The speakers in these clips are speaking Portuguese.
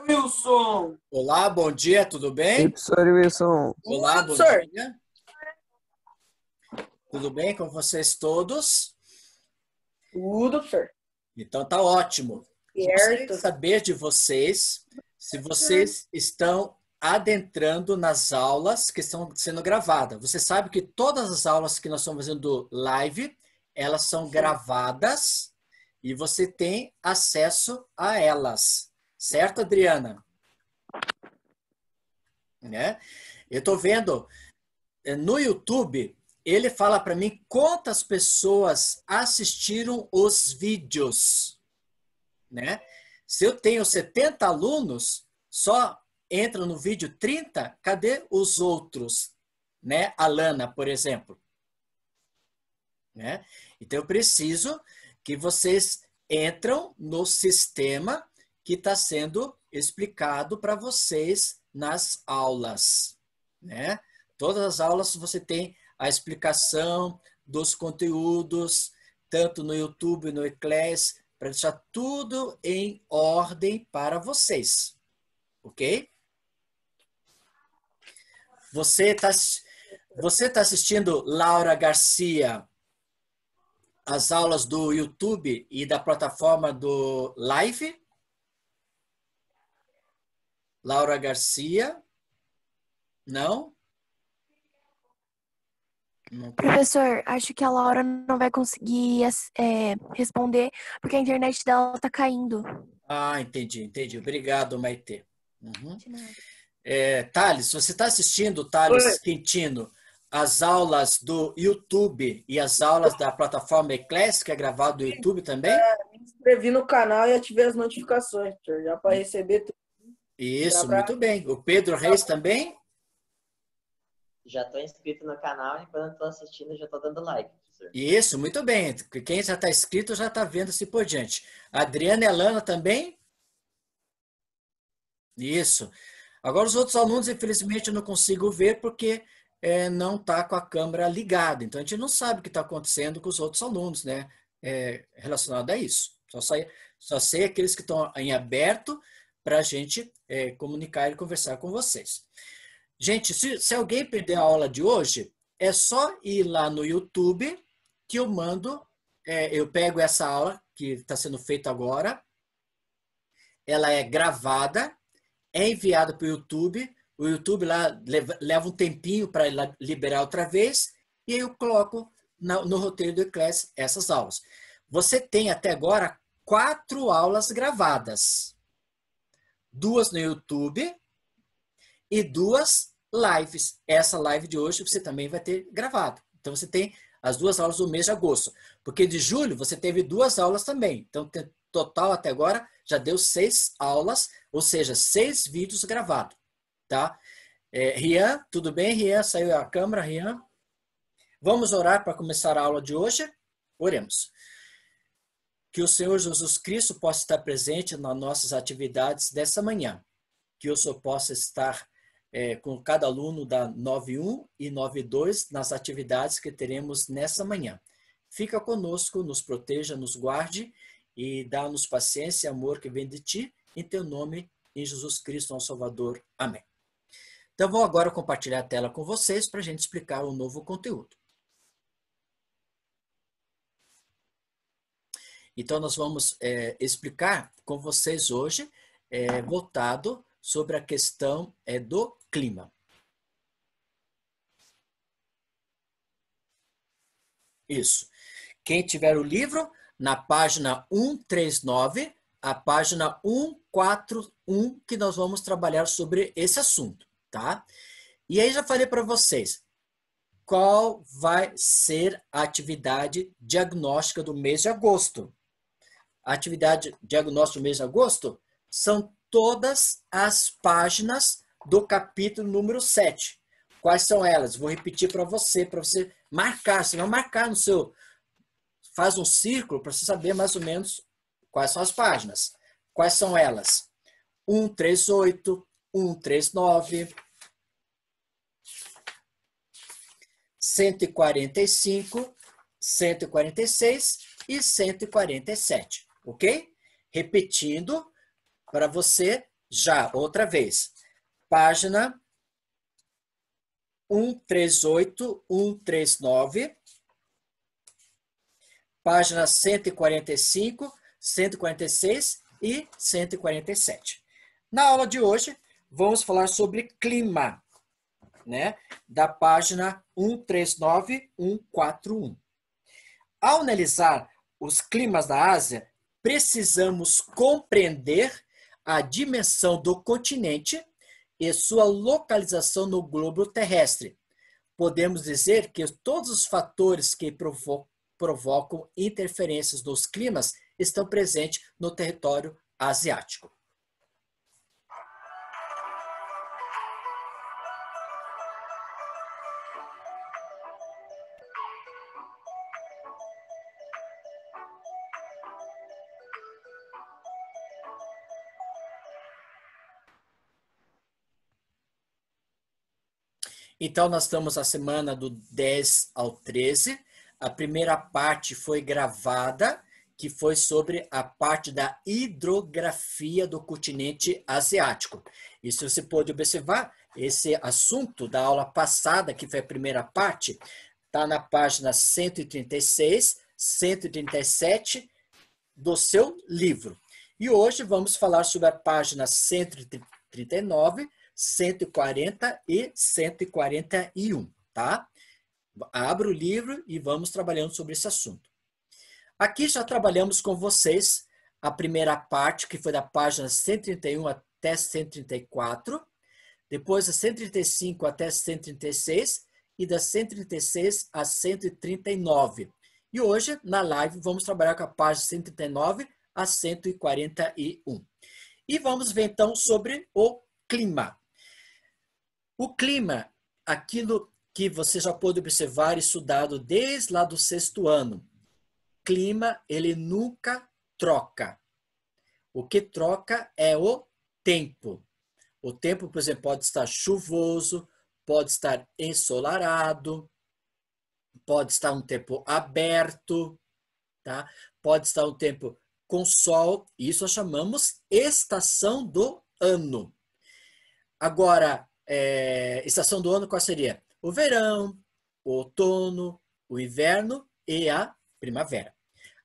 Wilson. Olá, bom dia, tudo Oi, bem? professor Wilson. Olá, bom Professor. dia. Tudo bem com vocês todos? Tudo, professor. Então tá ótimo. Gostaria de Certo. saber de vocês se vocês estão adentrando nas aulas que estão sendo gravadas. Você sabe que todas as aulas que nós estamos fazendo live, elas são gravadas e você tem acesso a elas. Certo, Adriana? Né? Eu estou vendo no YouTube, ele fala para mim quantas pessoas assistiram os vídeos, né? Se eu tenho 70 alunos, só entra no vídeo 30, cadê os outros? Né? A Lana, por exemplo. Né? Então, eu preciso que vocês entram no sistema que está sendo explicado para vocês nas aulas, né? Todas as aulas você tem a explicação dos conteúdos, tanto no YouTube, no Eclass, para deixar tudo em ordem para vocês, ok? Você tá assistindo, Laura Garcia, as aulas do YouTube e da plataforma do Live? Laura Garcia? Não? Professor, acho que a Laura não vai conseguir responder porque a internet dela tá caindo. Ah, entendi. Obrigado, Maitê. Uhum. De nada. Thales, você está assistindo, Thales Quintino, as aulas do YouTube e as aulas da plataforma Eclass, que é gravado do YouTube também? Me inscrevi no canal e ativei as notificações, professor, já para receber tudo. Isso, muito bem. O Pedro Reis também? Já estou inscrito no canal e quando estou assistindo já estou dando like, professor. Isso, muito bem. Quem já está inscrito já está vendo assim por diante. A Adriana e a Lana também? Isso. Agora, os outros alunos, infelizmente, eu não consigo ver porque não está com a câmera ligada. Então, a gente não sabe o que está acontecendo com os outros alunos, né? Relacionado a isso. Só sei aqueles que estão em aberto para a gente comunicar e conversar com vocês. Gente, se alguém perder a aula de hoje, é só ir lá no YouTube que eu mando, eu pego essa aula que está sendo feita agora, ela é gravada, é enviada para o YouTube lá leva um tempinho para liberar outra vez, e aí eu coloco no roteiro do Eclass essas aulas. Você tem até agora 4 aulas gravadas. 2 no YouTube e 2 lives. Essa live de hoje você também vai ter gravado. Então você tem as 2 aulas do mês de agosto. Porque de julho você teve 2 aulas também. Então, total até agora já deu 6 aulas, ou seja, 6 vídeos gravados. Tá? Rian, tudo bem? Rian, saiu a câmera, Rian? Vamos orar para começar a aula de hoje? Oremos. Que o Senhor Jesus Cristo possa estar presente nas nossas atividades dessa manhã. Que o Senhor possa estar com cada aluno da 9.1 e 9.2 nas atividades que teremos nessa manhã. Fica conosco, nos proteja, nos guarde e dá-nos paciência e amor que vem de Ti, em Teu nome, em Jesus Cristo, nosso Salvador. Amém. Então, vou agora compartilhar a tela com vocês para a gente explicar o novo conteúdo. Então, nós vamos explicar com vocês hoje, voltado sobre a questão do clima. Isso. Quem tiver o livro, na página 139, a página 141, que nós vamos trabalhar sobre esse assunto, tá? E aí já falei para vocês, qual vai ser a atividade diagnóstica do mês de agosto? A atividade diagnóstica do mês de agosto são todas as páginas do capítulo número 7. Quais são elas? Vou repetir para você marcar. Você vai marcar no seu... Faz um círculo para você saber mais ou menos quais são as páginas. Quais são elas? 138, 139, 145, 146 e 147. Ok? Repetindo, para você Já, outra vez. Página 138, 139. Página 145, 146 e 147. Na aula de hoje, vamos falar sobre clima, né? Da página 139, 141. Ao analisar os climas da Ásia, precisamos compreender a dimensão do continente e sua localização no globo terrestre. Podemos dizer que todos os fatores que provocam interferências dos climas estão presentes no território asiático. Então, nós estamos na semana do 10 ao 13. A primeira parte foi gravada, que foi sobre a parte da hidrografia do continente asiático. E se você pode observar, esse assunto da aula passada, que foi a primeira parte, está na página 136, 137 do seu livro. E hoje vamos falar sobre a página 139, 140 e 141, tá? Abra o livro e vamos trabalhando sobre esse assunto. Aqui já trabalhamos com vocês a primeira parte, que foi da página 131 até 134, depois da 135 até 136 e da 136 a 139. E hoje, na live, vamos trabalhar com a página 139 a 141. E vamos ver, então, sobre o clima. O clima, aquilo que você já pôde observar e estudado desde lá do 6º ano. Clima, ele nunca troca. O que troca é o tempo. O tempo, por exemplo, pode estar chuvoso, pode estar ensolarado, pode estar um tempo aberto, tá? Pode estar um tempo com sol. Isso nós chamamos estação do ano. Agora, estação do ano qual seria? O verão, o outono, o inverno e a primavera.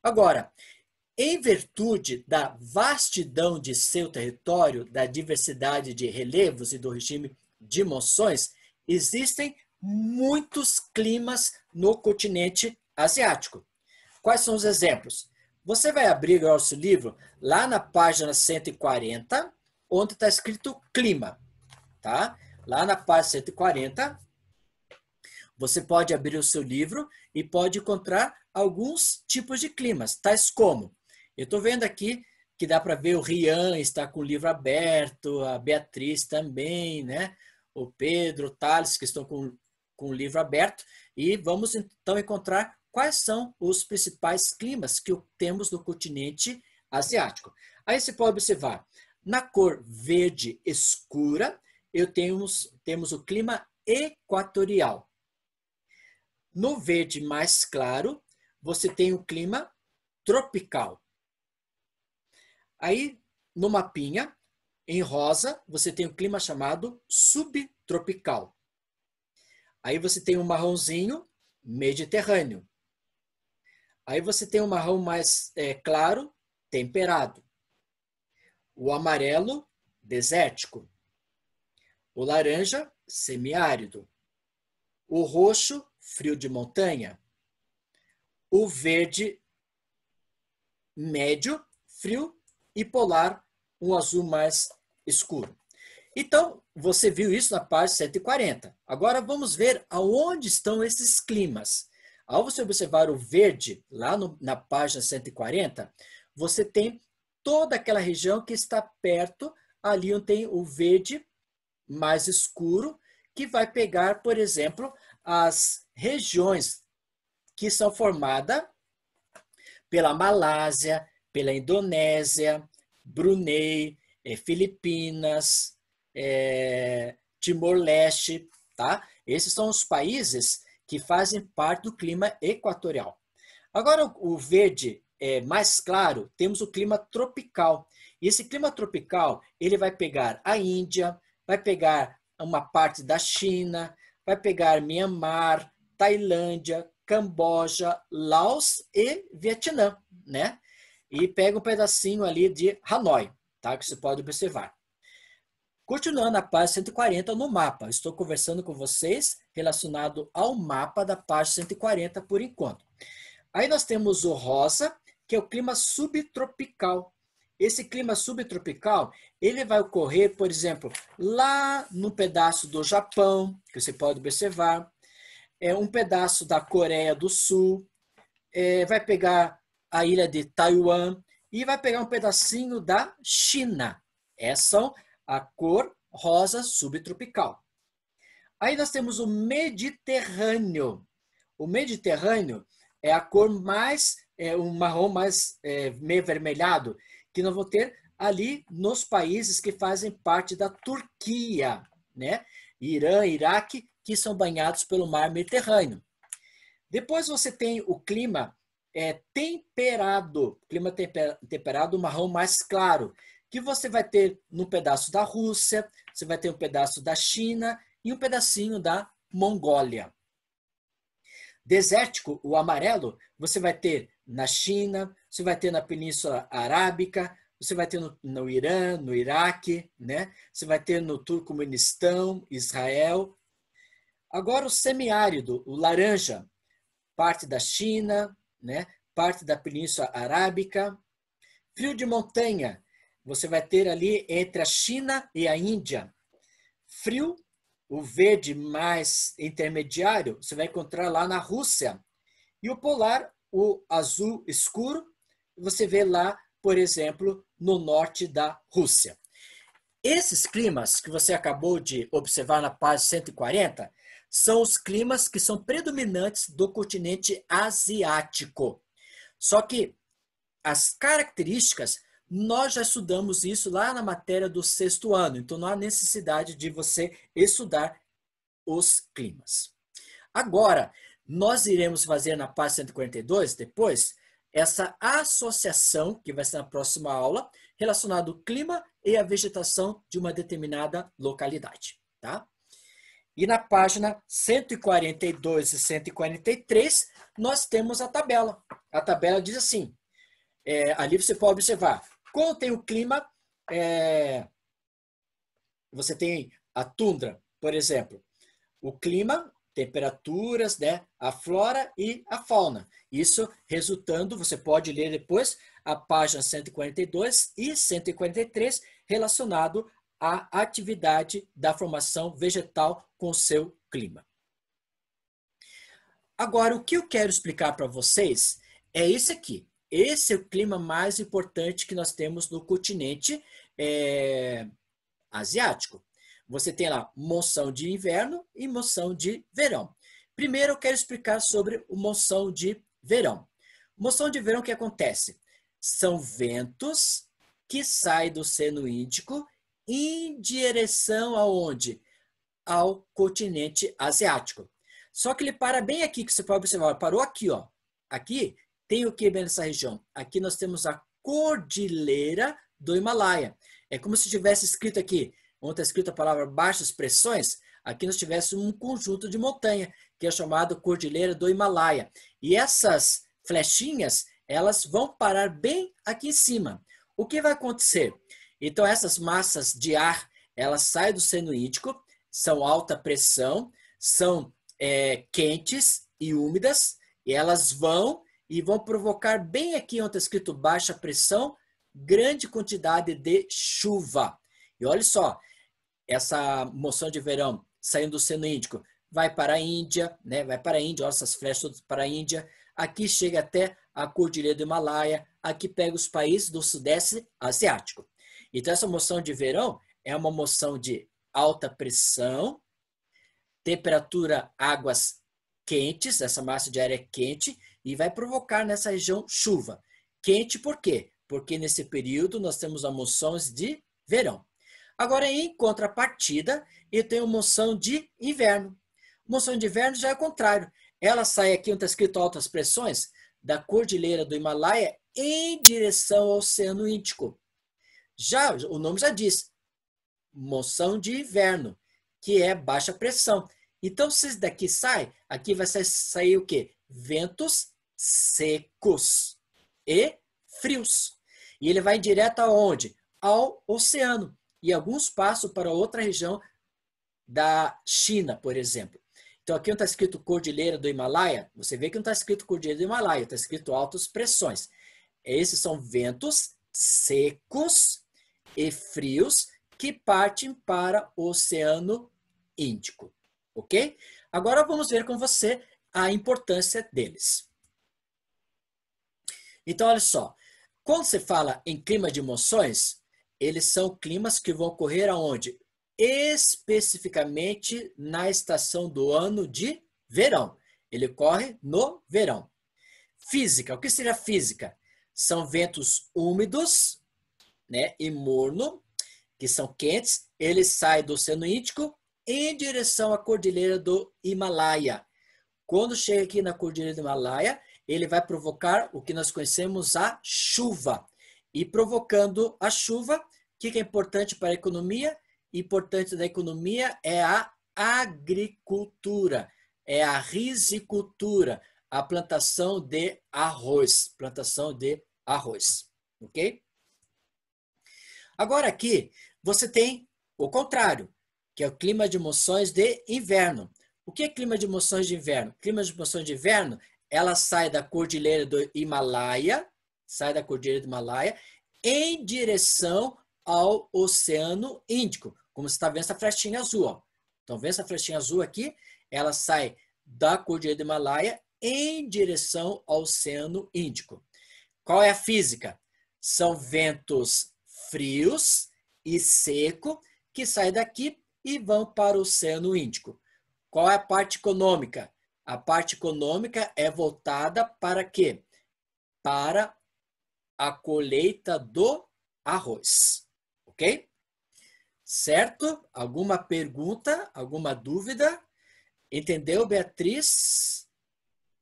Agora, em virtude da vastidão de seu território, da diversidade de relevos e do regime de monções, existem muitos climas no continente asiático. Quais são os exemplos? Você vai abrir o nosso livro lá na página 140, onde está escrito clima, tá? Lá na página 140, você pode abrir o seu livro e pode encontrar alguns tipos de climas, tais como, eu estou vendo aqui que dá para ver o Rian está com o livro aberto, a Beatriz também, né? O Pedro, o Thales, que estão com o livro aberto, e vamos então encontrar quais são os principais climas que temos no continente asiático. Aí você pode observar, na cor verde escura, temos o clima equatorial. No verde mais claro, você tem o clima tropical. Aí, no mapinha, em rosa, você tem o clima chamado subtropical. Aí você tem o marronzinho, mediterrâneo. Aí você tem o marrom mais claro, temperado. O amarelo, desértico. O laranja, semiárido. O roxo, frio de montanha. O verde, médio, frio, e polar, um azul mais escuro. Então, você viu isso na página 140. Agora vamos ver aonde estão esses climas. Ao você observar o verde, lá na página 140, você tem toda aquela região que está perto, ali onde tem o verde mais escuro, que vai pegar, por exemplo, as regiões que são formadas pela Malásia, pela Indonésia, Brunei, Filipinas, Timor-Leste, tá? Esses são os países que fazem parte do clima equatorial. Agora, o verde mais claro, temos o clima tropical. E esse clima tropical, ele vai pegar a Índia, vai pegar uma parte da China, vai pegar Mianmar, Tailândia, Camboja, Laos e Vietnã, né? E pega um pedacinho ali de Hanoi, tá? Que você pode observar. Continuando a página 140 no mapa. Estou conversando com vocês relacionado ao mapa da página 140 por enquanto. Aí nós temos o rosa, que é o clima subtropical. Esse clima subtropical, ele vai ocorrer, por exemplo, lá no pedaço do Japão, que você pode observar, um pedaço da Coreia do Sul, vai pegar a ilha de Taiwan e vai pegar um pedacinho da China. Essas são a cor rosa subtropical. Aí nós temos o Mediterrâneo. O Mediterrâneo é a cor mais, um marrom mais meio avermelhado, que nós vamos ter ali nos países que fazem parte da Turquia, né? Irã, Iraque, que são banhados pelo mar Mediterrâneo. Depois você tem o clima temperado, temperado, marrom mais claro, que você vai ter num pedaço da Rússia, você vai ter um pedaço da China e um pedacinho da Mongólia. Desértico, o amarelo, você vai ter na China, você vai ter na Península Arábica, você vai ter no Irã, no Iraque, né? Você vai ter no Turcomenistão, Israel. Agora o semiárido, o laranja, parte da China, né? Parte da Península Arábica. Frio de montanha, você vai ter ali entre a China e a Índia. Frio, o verde mais intermediário, você vai encontrar lá na Rússia. E o polar, o azul escuro, você vê lá, por exemplo, no norte da Rússia. Esses climas que você acabou de observar na página 140 são os climas que são predominantes do continente asiático. Só que as características, nós já estudamos isso lá na matéria do 6º ano, então não há necessidade de você estudar os climas. Agora, nós iremos fazer na página 142, depois, essa associação, que vai ser na próxima aula, relacionada ao clima e à vegetação de uma determinada localidade, tá? E na página 142 e 143, nós temos a tabela. A tabela diz assim, ali você pode observar, quando tem o clima, você tem a tundra, por exemplo. O clima, temperaturas, né? A flora e a fauna. Isso resultando, você pode ler depois a página 142 e 143 relacionado à atividade da formação vegetal com o seu clima. Agora, o que eu quero explicar para vocês é esse aqui. Esse é o clima mais importante que nós temos no continente asiático. Você tem lá monção de inverno e monção de verão. Primeiro eu quero explicar sobre o monção de verão. Monção de verão, o que acontece? São ventos que saem do Oceano Índico em direção aonde? Ao continente asiático. Só que ele para bem aqui, que você pode observar. Parou aqui, ó. Aqui tem o que bem nessa região? Aqui nós temos a Cordilheira do Himalaia. É como se tivesse escrito aqui, onde está escrito a palavra baixas pressões, aqui nós tivéssemos um conjunto de montanha, que é chamado Cordilheira do Himalaia. E essas flechinhas, elas vão parar bem aqui em cima. O que vai acontecer? Então, essas massas de ar, elas saem do Oceano Índico, são alta pressão, são quentes e úmidas, e elas vão provocar bem aqui onde está escrito baixa pressão, grande quantidade de chuva. E olha só, essa monção de verão saindo do Oceano Índico vai para a Índia, né? Vai para a Índia, olha essas flechas todas para a Índia. Aqui chega até a Cordilheira do Himalaia, aqui pega os países do Sudeste Asiático. Então essa monção de verão é uma monção de alta pressão, temperatura, águas quentes, essa massa de ar é quente e vai provocar nessa região chuva. Quente por quê? Porque nesse período nós temos as monções de verão. Agora, em contrapartida, eu tenho monção de inverno. Monção de inverno já é o contrário. Ela sai aqui onde está escrito altas pressões, da Cordilheira do Himalaia em direção ao Oceano Índico. Já, o nome já diz, moção de inverno, que é baixa pressão. Então, se isso daqui sai, aqui vai sair o quê? Ventos secos e frios. E ele vai direto aonde? Ao oceano. E alguns passam para outra região da China, por exemplo. Então, aqui não está escrito Cordilheira do Himalaia. Você vê que não está escrito Cordilheira do Himalaia, está escrito altas pressões. Esses são ventos secos e frios que partem para o Oceano Índico. Ok? Agora vamos ver com você a importância deles. Então, olha só. Quando você fala em clima de monções, eles são climas que vão ocorrer aonde? Especificamente na estação do ano de verão. Ele ocorre no verão. Física. O que seria física? São ventos úmidos, né, e morno, que são quentes. Eles saem do Oceano Índico em direção à Cordilheira do Himalaia. Quando chega aqui na Cordilheira do Himalaia, ele vai provocar o que nós conhecemos a chuva. E provocando a chuva, o que é importante para a economia? Importante da economia é a agricultura, é a risicultura, a plantação de arroz. Plantação de arroz, ok? Agora aqui, você tem o contrário, que é o clima de monções de inverno. O que é clima de monções de inverno? Clima de monções de inverno, ela sai da Cordilheira do Himalaia, em direção ao Oceano Índico. Como você está vendo essa flechinha azul, ó. Então, vendo essa flechinha azul aqui, ela sai da Cordilheira do Himalaia em direção ao Oceano Índico. Qual é a física? São ventos frios e secos que saem daqui e vão para o Oceano Índico. Qual é a parte econômica? A parte econômica é voltada para quê? Para a colheita do arroz. Ok? Certo? Alguma pergunta? Alguma dúvida? Entendeu, Beatriz?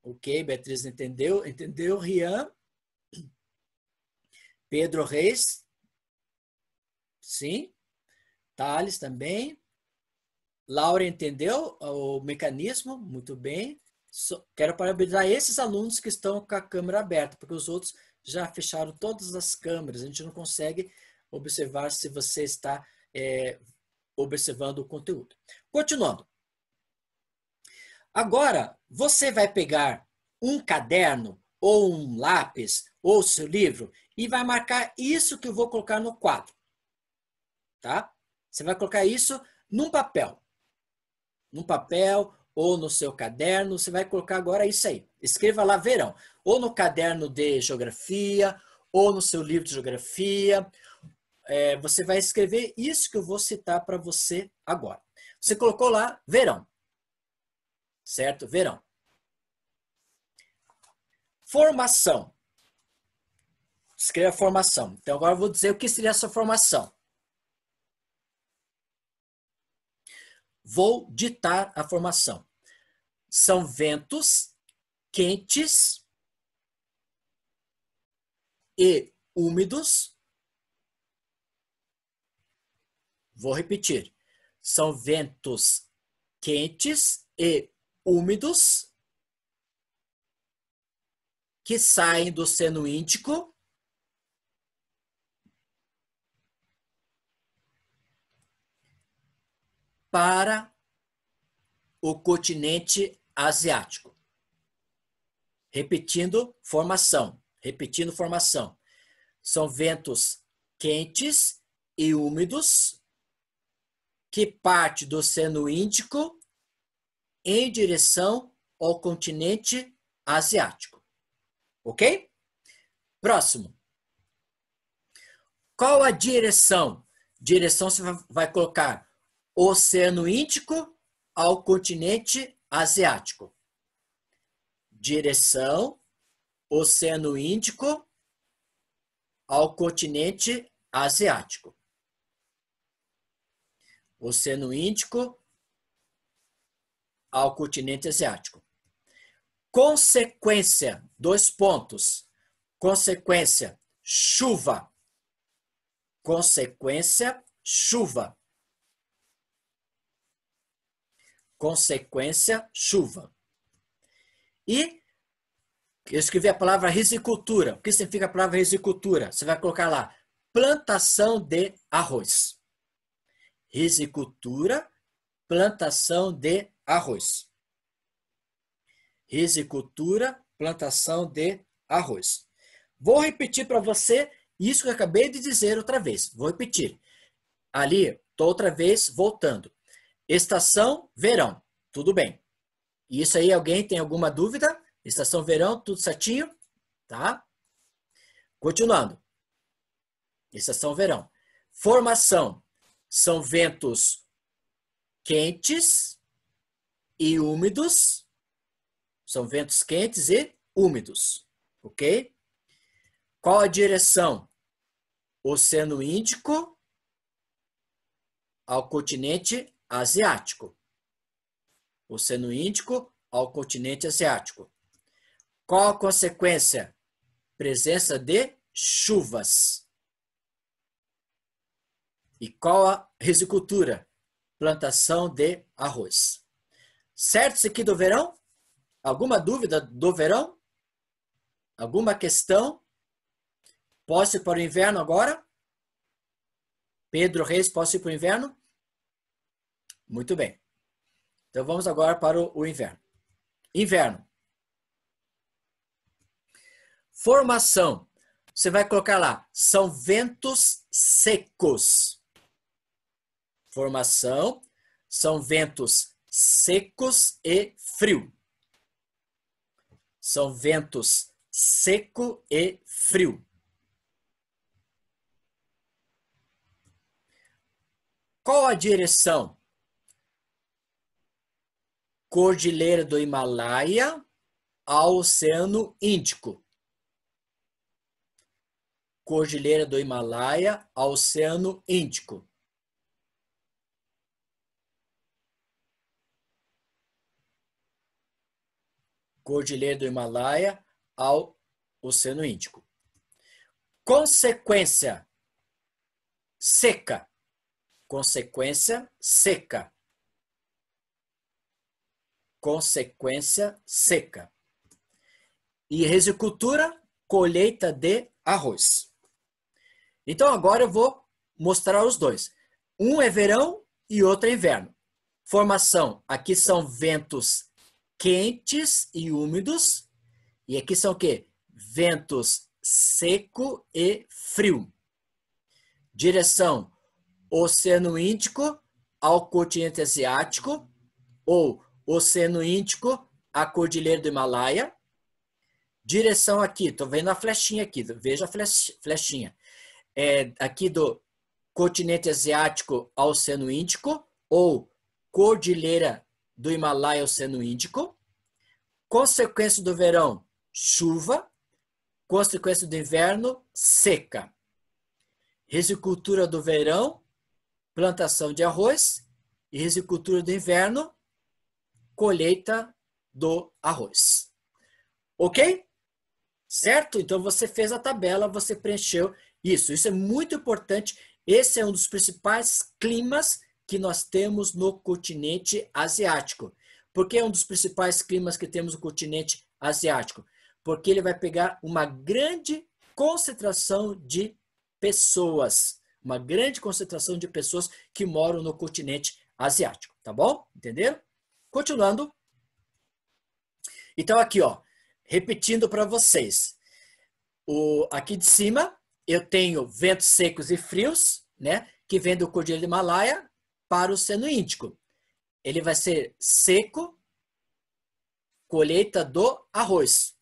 Ok, Beatriz entendeu. Entendeu, Rian? Pedro Reis? Sim. Thales também. Laura entendeu o mecanismo? Muito bem. Quero parabenizar esses alunos que estão com a câmera aberta, porque os outros já fecharam todas as câmeras. A gente não consegue observar se você está observando o conteúdo. Continuando. Agora, você vai pegar um caderno ou um lápis ou seu livro e vai marcar isso que eu vou colocar no quadro. Tá? Você vai colocar isso num papel. Num papel ou no seu caderno, você vai colocar agora isso aí. Escreva lá verão. Ou no caderno de geografia, ou no seu livro de geografia. Você vai escrever isso que eu vou citar para você agora. Você colocou lá verão. Certo? Verão. Formação. Escreva formação. Então agora eu vou dizer o que seria essa formação. Vou ditar a formação. São ventos quentes e úmidos. Vou repetir. São ventos quentes e úmidos que saem do Oceano Índico para o continente asiático. Repetindo formação. São ventos quentes e úmidos que partem do Oceano Índico em direção ao continente asiático. Ok? Próximo. Qual a direção? Direção você vai colocar Oceano Índico ao continente asiático. Direção Oceano Índico ao continente asiático. Oceano Índico ao continente asiático. Consequência, 2 pontos. Consequência, chuva. Consequência, chuva. Consequência, chuva. E eu escrevi a palavra risicultura. O que significa a palavra risicultura? Você vai colocar lá, plantação de arroz. Risicultura, plantação de arroz. Risicultura, plantação de arroz. Vou repetir para você isso que eu acabei de dizer outra vez. Vou repetir. Ali, estou outra vez voltando. Estação verão. Tudo bem. Isso aí, alguém tem alguma dúvida? Estação verão, tudo certinho? Tá? Continuando. Estação verão. Formação. São ventos quentes e úmidos. São ventos quentes e úmidos. Ok? Qual a direção? Oceano Índico ao continente asiático. Oceano Índico ao continente asiático. Qual a consequência? Presença de chuvas. E qual a risicultura? Plantação de arroz. Certo isso aqui do verão? Alguma dúvida do verão? Alguma questão? Posso ir para o inverno agora? Pedro Reis, posso ir para o inverno? Muito bem. Então vamos agora para o inverno. Inverno. Formação. Você vai colocar lá, são ventos secos. Formação, são ventos secos e frio. São ventos seco e frio. Qual a direção? Cordilheira do Himalaia ao Oceano Índico. Cordilheira do Himalaia ao Oceano Índico. Cordilheira do Himalaia ao Oceano Índico. Consequência, seca. Consequência, seca. Consequência, seca. E risicultura, colheita de arroz. Então agora eu vou mostrar os dois. Um é verão e outro é inverno. Formação, aqui são ventos quentes e úmidos. E aqui são o quê? Ventos seco e frio. Direção, Oceano Índico ao continente asiático ou Oceano Índico à Cordilheira do Himalaia. Direção aqui, estou vendo a flechinha aqui, veja a flechinha. Aqui do continente asiático ao Oceano Índico ou Cordilheira do Himalaia ao Oceano Índico. Consequência do verão, chuva. Consequência do inverno, seca. Risicultura do verão, plantação de arroz. E risicultura do inverno, colheita do arroz. Ok? Certo? Então você fez a tabela, você preencheu isso. Isso é muito importante. Esse é um dos principais climas que nós temos no continente asiático. Por que é um dos principais climas que temos no continente asiático? Porque ele vai pegar uma grande concentração de pessoas. Uma grande concentração de pessoas que moram no continente asiático. Tá bom? Entenderam? Continuando. Então aqui, ó, repetindo para vocês. Aqui de cima eu tenho ventos secos e frios, né, que vem do Cordilheira do Himalaia para o Oceano Índico. Ele vai ser seco, colheita do arroz.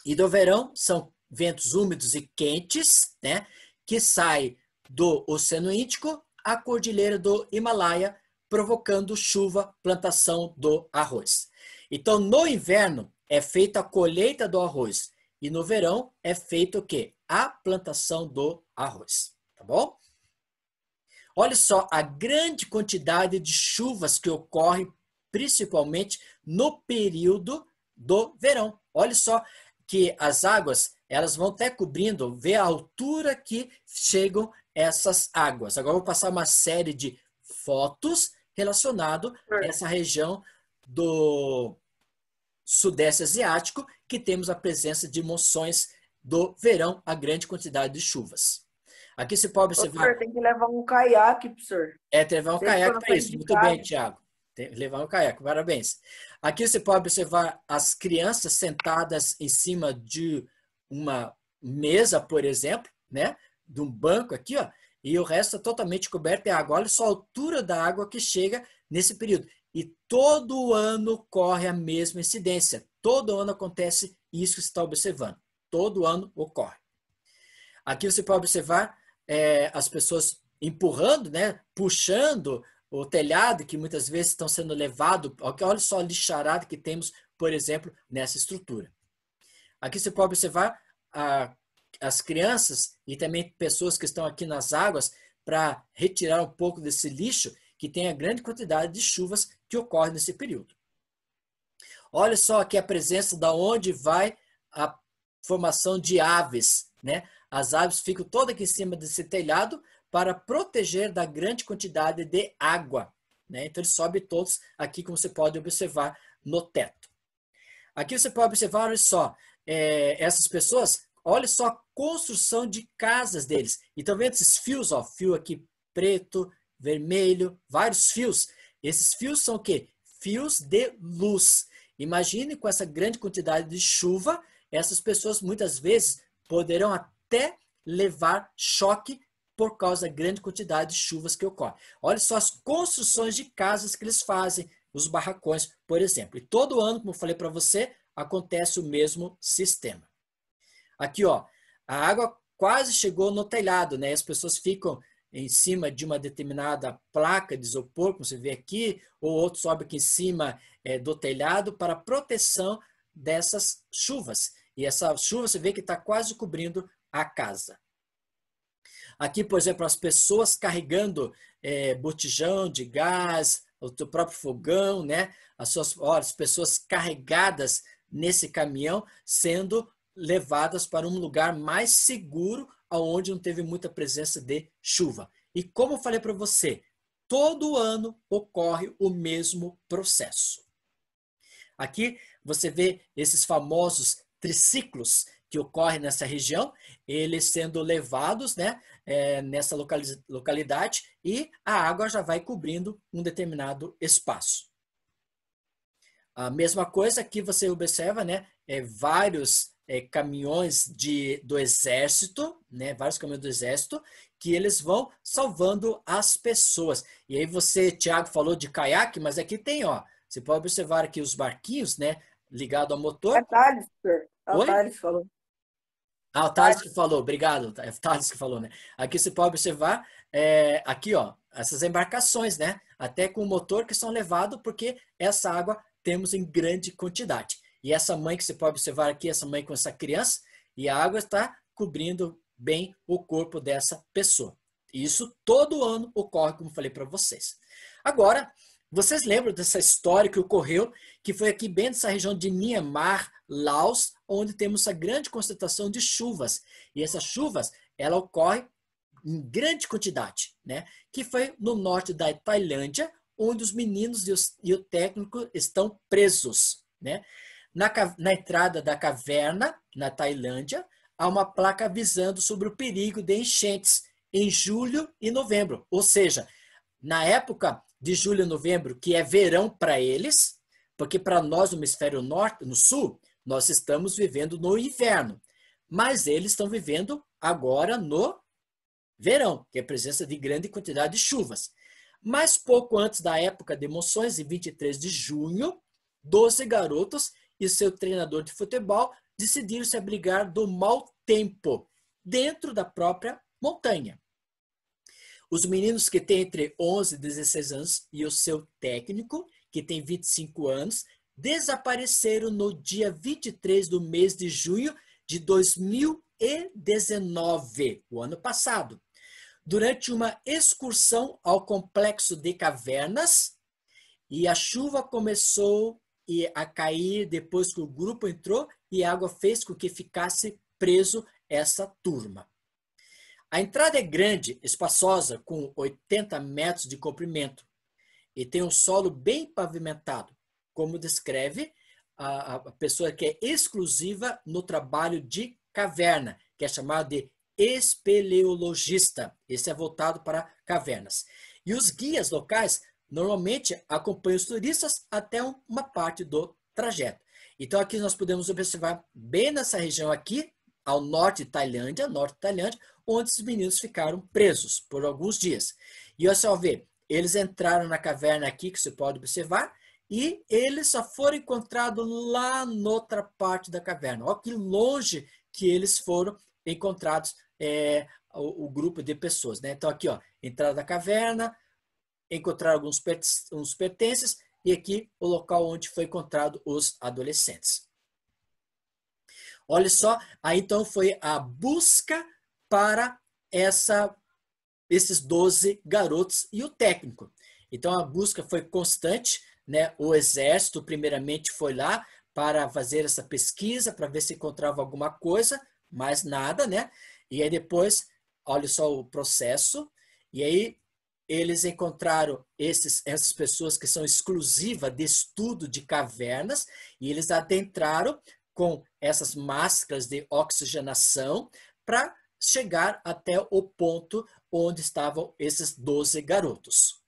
E do verão são ventos úmidos e quentes, né, que saem do Oceano Índico à Cordilheira do Himalaia, provocando chuva, plantação do arroz. Então, no inverno é feita a colheita do arroz e no verão é feito o quê? A plantação do arroz, tá bom? Olha só a grande quantidade de chuvas que ocorrem principalmente no período do verão. Olha só que as águas, elas vão até cobrindo, ver a altura que chegam essas águas. Agora eu vou passar uma série de fotos relacionado a essa região do Sudeste Asiático, que temos a presença de monções do verão, a grande quantidade de chuvas. Aqui você pode observar... Professor, tem que levar um caiaque, professor. tem que levar um Tem que caiaque pôr para na isso. frente de Muito bem, casa. Tiago. Tem que levar um caiaque, parabéns. Aqui você pode observar as crianças sentadas em cima de uma mesa, por exemplo, né? De um banco aqui, ó, e o resto é totalmente coberto de água. Olha só a altura da água que chega nesse período. E todo ano corre a mesma incidência. Todo ano acontece isso que você está observando. Todo ano ocorre. Aqui você pode observar as pessoas empurrando, né? Puxando o telhado, que muitas vezes estão sendo levados. Olha só a lixarada que temos, por exemplo, nessa estrutura. Aqui você pode observar as crianças e também pessoas que estão aqui nas águas para retirar um pouco desse lixo que tem a grande quantidade de chuvas que ocorre nesse período. Olha só aqui a presença da onde vai a formação de aves, né? As aves ficam todas aqui em cima desse telhado para proteger da grande quantidade de água, né? Então eles sobem todos aqui, como você pode observar no teto. Aqui você pode observar, olha só, essas pessoas, olha só a construção de casas deles. E estão vendo esses fios, ó, fio aqui preto, vermelho, vários fios. Esses fios são o quê? Fios de luz. Imagine com essa grande quantidade de chuva, essas pessoas muitas vezes poderão até levar choque por causa da grande quantidade de chuvas que ocorre. Olha só as construções de casas que eles fazem, os barracões, por exemplo. E todo ano, como eu falei para você, acontece o mesmo sistema. Aqui, ó, a água quase chegou no telhado, né? As pessoas ficam em cima de uma determinada placa de isopor, como você vê aqui, ou outro sobe aqui em cima do telhado para proteção dessas chuvas. E essa chuva você vê que está quase cobrindo a casa. Aqui, por exemplo, as pessoas carregando botijão de gás, o teu próprio fogão, né? As pessoas carregadas nesse caminhão sendo levadas para um lugar mais seguro, onde não teve muita presença de chuva. E como eu falei para você, todo ano ocorre o mesmo processo. Aqui você vê esses famosos triciclos que ocorrem nessa região, eles sendo levados, né, nessa localidade, e a água já vai cobrindo um determinado espaço. A mesma coisa que você observa, né, vários caminhões do exército, né, vários caminhões do exército, que eles vão salvando as pessoas. E aí você, Tiago, falou de caiaque, mas aqui tem, ó, você pode observar aqui os barquinhos, né, ligado ao motor. É Thales, senhor. É o Oi? Thales falou. Ah, o Thales que falou, obrigado. É o Thales que falou, né? Aqui você pode observar, aqui, ó, essas embarcações, né? Até com o motor que são levados, porque essa água temos em grande quantidade. E essa mãe que você pode observar aqui, essa mãe com essa criança, e a água está cobrindo bem o corpo dessa pessoa. Isso todo ano ocorre, como falei para vocês. Agora, vocês lembram dessa história que ocorreu, que foi aqui bem nessa região de Myanmar, Laos, onde temos a grande concentração de chuvas. E essas chuvas, ela ocorre em grande quantidade, né? Que foi no norte da Tailândia, onde os meninos e o técnico estão presos, né? Na entrada da caverna, na Tailândia, há uma placa avisando sobre o perigo de enchentes em julho e novembro. Ou seja, na época de julho e novembro, que é verão para eles, porque para nós no hemisfério norte, no sul, nós estamos vivendo no inverno. Mas eles estão vivendo agora no verão, que é a presença de grande quantidade de chuvas. Mas pouco antes da época de monções, em 23 de junho, 12 garotos e seu treinador de futebol decidiram se abrigar do mau tempo dentro da própria montanha. Os meninos que têm entre 11 e 16 anos e o seu técnico, que tem 25 anos, desapareceram no dia 23 do mês de junho de 2019, o ano passado, durante uma excursão ao complexo de cavernas, e a chuva começou a cair depois que o grupo entrou e a água fez com que ficasse preso essa turma. A entrada é grande, espaçosa, com 80 metros de comprimento e tem um solo bem pavimentado, como descreve a pessoa que é exclusiva no trabalho de caverna, que é chamado de espeleologista. Esse é voltado para cavernas. E os guias locais normalmente acompanham os turistas até uma parte do trajeto. Então aqui nós podemos observar bem nessa região aqui, ao norte de Tailândia, onde os meninos ficaram presos por alguns dias. E você vai ver, eles entraram na caverna aqui, que você pode observar, e eles só foram encontrados lá noutra parte da caverna. Olha que longe que eles foram encontrados, o grupo de pessoas, né? Então aqui, ó, entrada da caverna, encontraram alguns pertences, e aqui o local onde foi encontrado os adolescentes. Olha só, aí então foi a busca para esses 12 garotos e o técnico. Então a busca foi constante, né? O exército primeiramente foi lá para fazer essa pesquisa, para ver se encontrava alguma coisa, mas nada, né? E aí depois, olha só o processo, e aí eles encontraram essas pessoas que são exclusivas de estudo de cavernas, e eles adentraram com essas máscaras de oxigenação para chegar até o ponto onde estavam esses 12 garotos.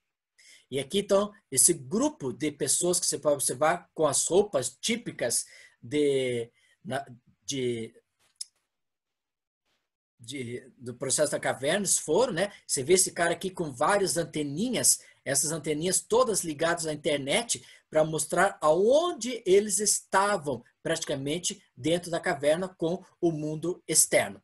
E aqui, então, esse grupo de pessoas que você pode observar com as roupas típicas do processo da caverna, foram, né? Você vê esse cara aqui com várias anteninhas, essas anteninhas todas ligadas à internet, para mostrar aonde eles estavam praticamente dentro da caverna com o mundo externo.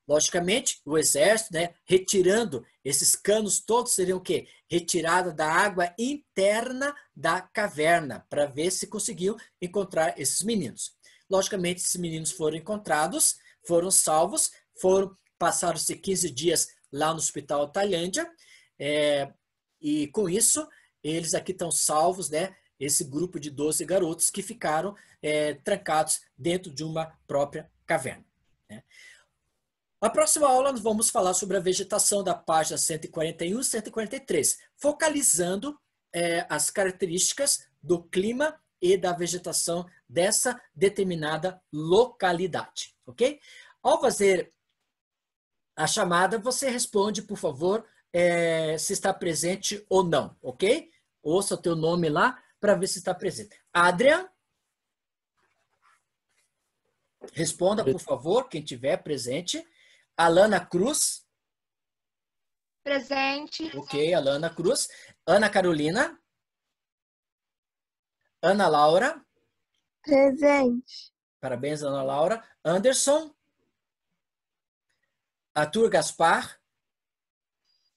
Logicamente, o exército, né, retirando esses canos todos, seriam o quê? Retirada da água interna da caverna, para ver se conseguiam encontrar esses meninos. Logicamente, esses meninos foram encontrados, foram salvos, passaram-se 15 dias lá no hospital Tailândia, e com isso, eles aqui estão salvos, né? Esse grupo de 12 garotos que ficaram trancados dentro de uma própria caverna, né? Na próxima aula, nós vamos falar sobre a vegetação da página 141 e 143, focalizando as características do clima e da vegetação dessa determinada localidade, ok? Ao fazer a chamada, você responde, por favor, se está presente ou não, ok? Ouça o teu nome lá para ver se está presente. Adrian, responda, por favor, quem tiver presente. Alana Cruz. Presente. Ok, Alana Cruz. Ana Carolina. Ana Laura. Presente. Parabéns, Ana Laura. Anderson. Arthur Gaspar.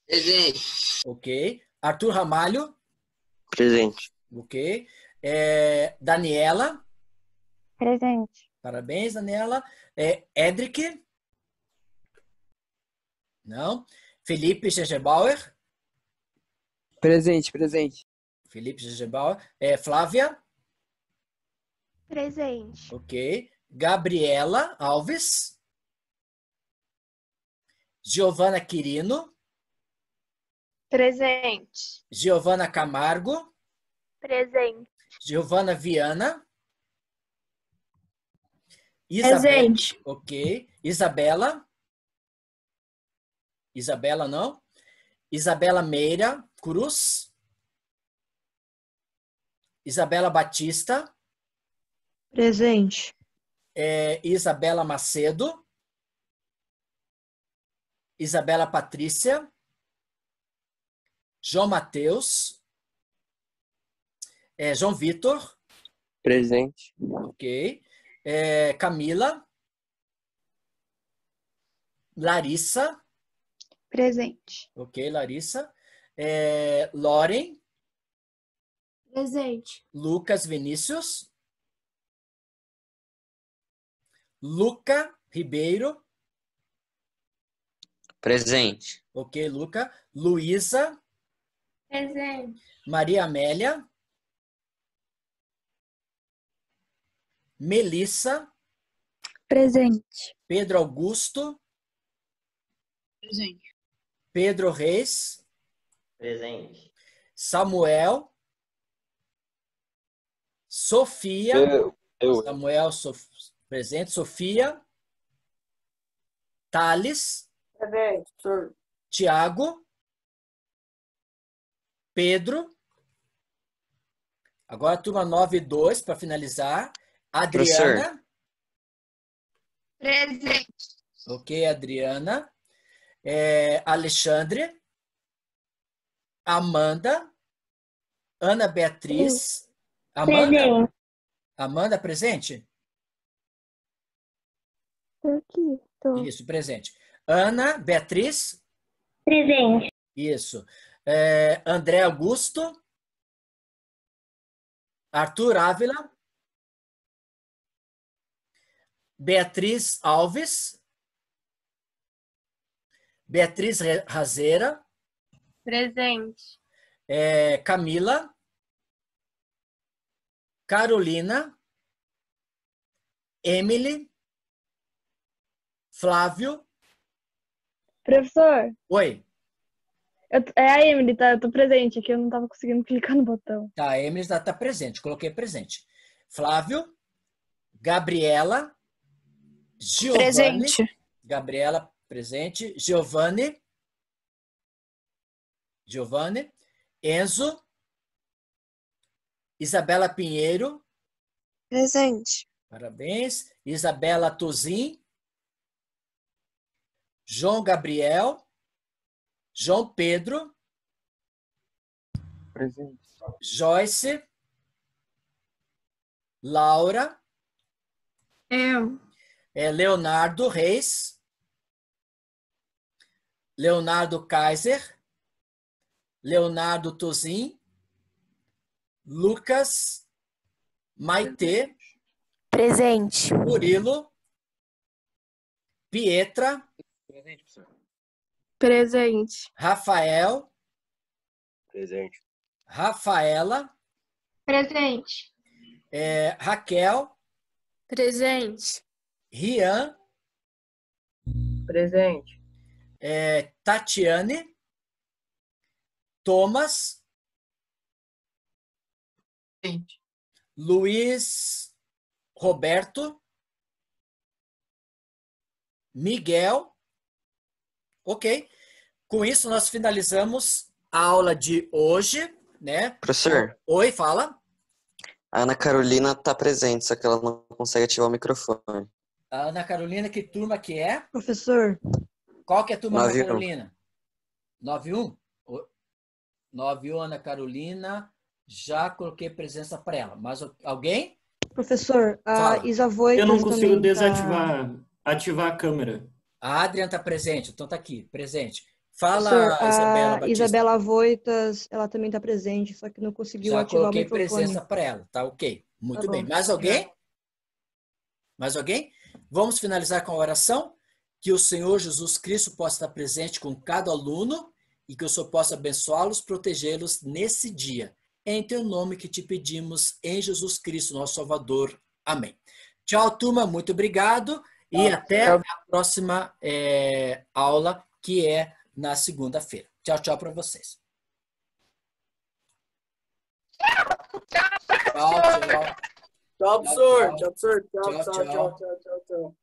Presente. Ok. Arthur Ramalho. Presente. Ok. Daniela. Presente. Parabéns, Daniela. Edric. Não. Felipe Gegebauer. Presente. Felipe Gegebauer. Flávia. Presente. Ok. Gabriela Alves. Giovana Quirino. Presente. Giovana Camargo. Presente. Giovana Viana. Presente. Ok. Isabela. Isabela não. Isabela Meira Cruz. Isabela Batista. Presente. Isabela Macedo. Isabela Patrícia. João Mateus. João Vitor. Presente. Ok. Camila. Larissa. Presente. Ok, Larissa. Loren. Presente. Lucas Vinícius. Luca Ribeiro. Presente. Ok, Luca. Luísa. Presente. Maria Amélia. Melissa. Presente. Pedro Augusto. Presente. Pedro Reis. Presente. Samuel. Sofia. Eu. Samuel, presente. Sofia. Thales. Presente, professor. Tiago. Pedro. Agora, turma 9 e 2, para finalizar. Adriana. Presente. Ok, Adriana. Alexandre. Amanda. Ana Beatriz. Amanda. Amanda, presente? Tô aqui. Tô. Isso, presente. Ana Beatriz. Presente. Isso. André Augusto. Arthur Ávila. Beatriz Alves. Beatriz Razeira. Presente. Camila. Carolina. Emily. Flávio. Professor, Oi. é a Emily, tá? Eu tô presente aqui, eu não tava conseguindo clicar no botão. Tá, a Emily está presente. Coloquei presente. Flávio. Gabriela. Giovanni. Presente. Gabriela, presente. Giovanni. Enzo. Isabela Pinheiro. Presente. Parabéns. Isabela Tozin. João Gabriel. João Pedro. Presente. Joyce. Laura. Eu. Leonardo Reis. Leonardo Kaiser. Leonardo Tozin. Lucas. Maitê. Presente. Murilo. Pietra. Presente, professor. Presente. Rafael. Presente. Rafaela. Presente. Raquel. Presente. Rian. Presente. Tatiane. Thomas. Presente. Luiz Roberto. Miguel. Ok. Com isso, nós finalizamos a aula de hoje, né? Professor, Oi, fala. a Ana Carolina está presente, só que ela não consegue ativar o microfone. A Ana Carolina, que turma que é? Professor, Qual que é a turma, Ana 9-1. Carolina? 9-1? 9-1, Ana Carolina. Já coloquei presença para ela. Mas alguém? professor, a Fala. Isa Voitas Eu não consigo também ativar a câmera. A Adriana está presente, então está aqui, presente. Fala, Professor, Isabela a Batista. Isabela Voitas, ela também está presente, só que não conseguiu Já ativar o coloquei microfone. presença para ela, tá ok. Muito Tá bom. bem. Mais alguém? Mais alguém? Vamos finalizar com a oração. Que o Senhor Jesus Cristo possa estar presente com cada aluno e que o Senhor possa abençoá-los, protegê-los nesse dia. Em teu nome que te pedimos, em Jesus Cristo, nosso Salvador. Amém. Tchau, turma. Muito obrigado. E até a próxima aula, que é na segunda-feira. Tchau, tchau para vocês. Tchau, tchau. Tchau, professor. Tchau, Tchau, professor. Tchau, Tchau, tchau, tchau, tchau, tchau.